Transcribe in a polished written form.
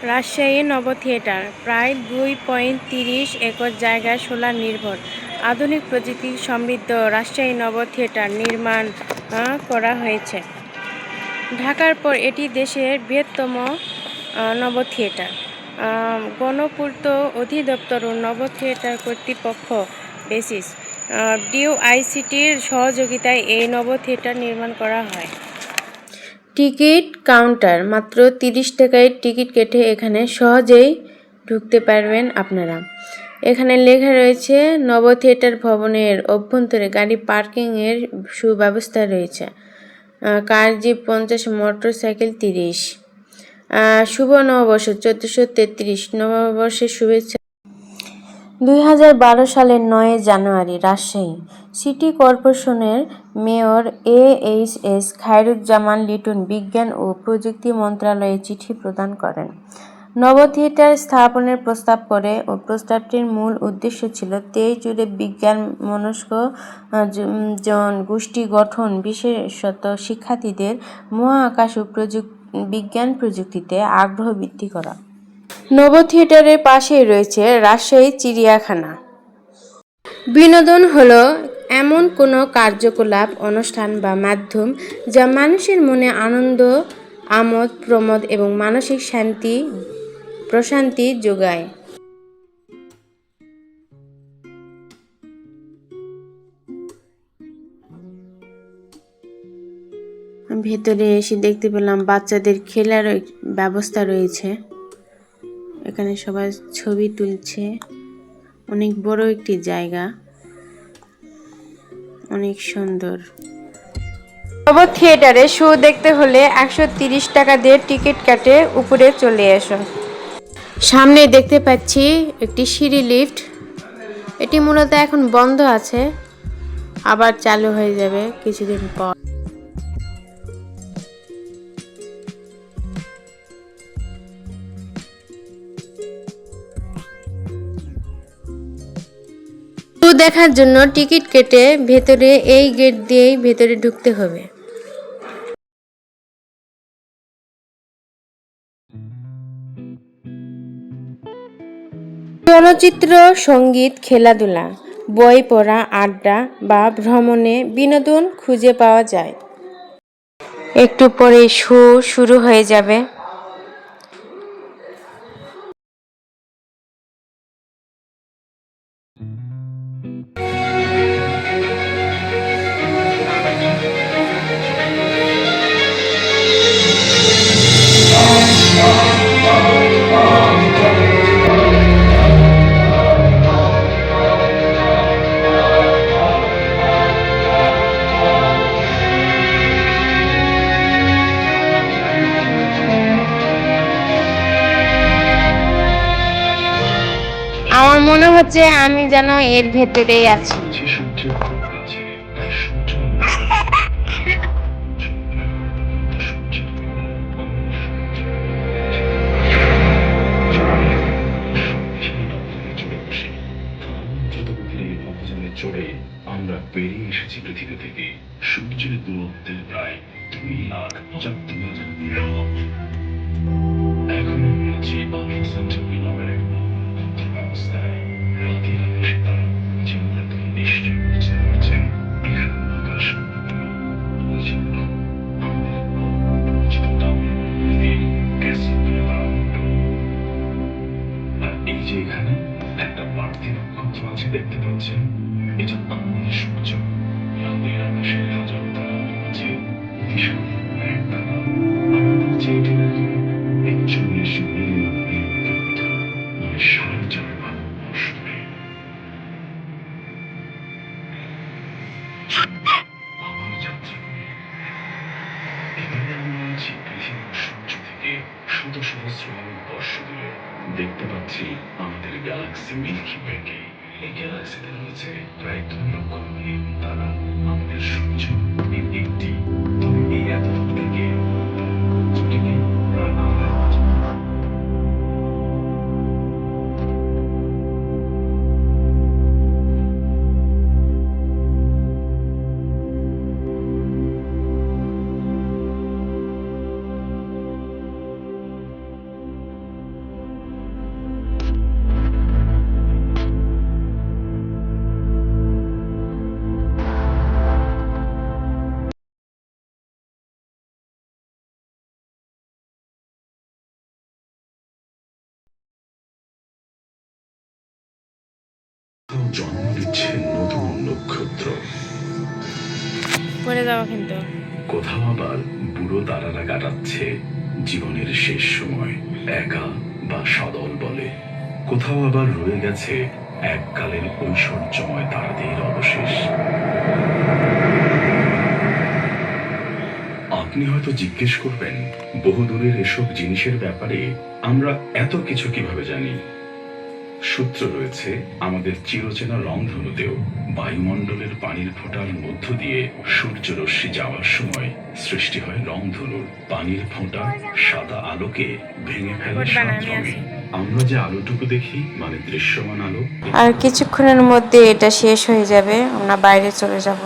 রাজশাহী নব থিয়েটার প্রায় 2.30 একর জায়গায় সোলার নির্ভর আধুনিক প্রযুক্তি সমৃদ্ধ রাজশাহী নব থিয়েটার নির্মাণ করা হয়েছে। ঢাকার পর এটি দেশের বৃহত্তম নব থিয়েটার। গণপূর্ত অধিদপ্তর ও নব থিয়েটার কর্তৃপক্ষ বেসিস ডিওআইসিটির সহযোগিতায় এই নব থিয়েটার নির্মাণ করা হয়। টিকিট কাউন্টার, মাত্র 30 টাকায় টিকিট কেটে এখানে সহজেই ঢুকতে পারবেন আপনারা। এখানে লেখা রয়েছে নব থিয়েটার ভবনের অভ্যন্তরে গাড়ি পার্কিংয়ের সুব্যবস্থা রয়েছে। কার জিপ 50, মোটর সাইকেল 30। শুভ নববর্ষ 1433, নববর্ষের শুভেচ্ছা। 2012 সালের 9 জানুয়ারি রাজশাহী সিটি কর্পোরেশনের মেয়র AHS খায়রুজ্জামান লিটন বিজ্ঞান ও প্রযুক্তি মন্ত্রণালয়ে চিঠি প্রদান করেন। নব থিয়েটার স্থাপনের প্রস্তাব করে ও প্রস্তাবটির মূল উদ্দেশ্য ছিল দেশ জুড়ে বিজ্ঞান মনস্ক গোষ্ঠী গঠন, বিশেষত শিক্ষার্থীদের মহাকাশ ও বিজ্ঞান প্রযুক্তিতে আগ্রহ বৃদ্ধি করা। নব থিয়েটারের পাশেই রয়েছে রাজশাহী চিড়িয়াখানা। বিনোদন হলো এমন কোনো কার্যকলাপ, অনুষ্ঠান বা মাধ্যম যা মানুষের মনে আনন্দ, আমোদ প্রমোদ এবং মানসিক প্রশান্তি যোগায়। ভেতরে এসে দেখতে পেলাম বাচ্চাদের খেলার ব্যবস্থা রয়েছে। এখানে সবাই ছবি তুলছে। অনেক বড় একটি জায়গা, অনেক সুন্দর। নব থিয়েটারে শো দেখতে হলে 130 টাকা দিয়ে টিকিট কেটে উপরে চলে এসো। সামনে দেখতে পাচ্ছি একটি সিঁড়ি লিফট। এটি মূলত এখন বন্ধ আছে, আবার চালু হয়ে যাবে কিছুদিন পর। শো দেখার জন্য টিকিট কেটে ভেতরে এই গেট দিয়েই ভেতরে ঢুকতে হবে। চলচ্চিত্র, সঙ্গীত, খেলাধুলা, বই পড়া, আড্ডা বা ভ্রমণে বিনোদন খুঁজে পাওয়া যায়। একটু পরে শো শুরু হয়ে যাবে। আমার মনে হচ্ছে আমি যেন এর ভেতরেই আছি। চড়ে আমরা বেরিয়ে এসেছি পৃথিবী থেকে সূর্যের দূরত্বে প্রায় 2,04,000 এখন যে কিলোমিটার অবস্থায় রাতে আকাশে তারা চিন্তা করে নিশ্চয় বুঝতে পারছেন আকাশ এই যে এখানে একটা বাড়তি নক্ষত্র আছে দেখতে পাচ্ছেন, এটা আমাদের সূর্য। রাতের আকাশে হাজার তারা আছে ভীষণ এক তারা আমাদের চেয়ে 41 মিলিয়ন মানে 4.5 ভারতবর্ষ। আমার যাত্রা এবারে আমরা আছি পৃথিবীর সূর্য থেকে শত সহস্র বর্ষ দূরে। দেখতে পাচ্ছি আমাদের গ্যালাক্সি মিল্কি ওয়েকে। এই গ্যালাক্সিতে রয়েছে প্রায় 2 লক্ষ মিলিয়ন তারা। আমাদের সূর্য একটি, তবে এই এত থেকে জন্ম নিচ্ছে নতুন নক্ষত্র। পড়ে যাওয়া কিন্তু। কোথাও আবার বুড়ো তারারা কাটাচ্ছে জীবনের শেষ সময় একা বা সদল বলে। কোথাও আবার রয়ে গেছে এককালের ঐশ্বর্যময় তারাদের অবশেষ। আপনি হয়তো জিজ্ঞেস করবেন, বহুদূরের এসব জিনিসের ব্যাপারে আমরা এত কিছু কিভাবে জানি? সূত্র রয়েছে আমাদের চিরচেনা রংধনুতেও। বায়ুমণ্ডলের পানির ফোঁটার মধ্য দিয়ে সূর্যরশ্মি যাওয়ার সময় সৃষ্টি হয় রংধনুর। পানির ফোঁটা সাদা আলোকে ভেঙে ফেলে পড়বা না, সাত আমি রঙে। আছি। আমরা যে আলোটুকু দেখি মানে দৃশ্যমান আলো, আর কিছুক্ষণের মধ্যে এটা শেষ হয়ে যাবে, আমরা বাইরে চলে যাব।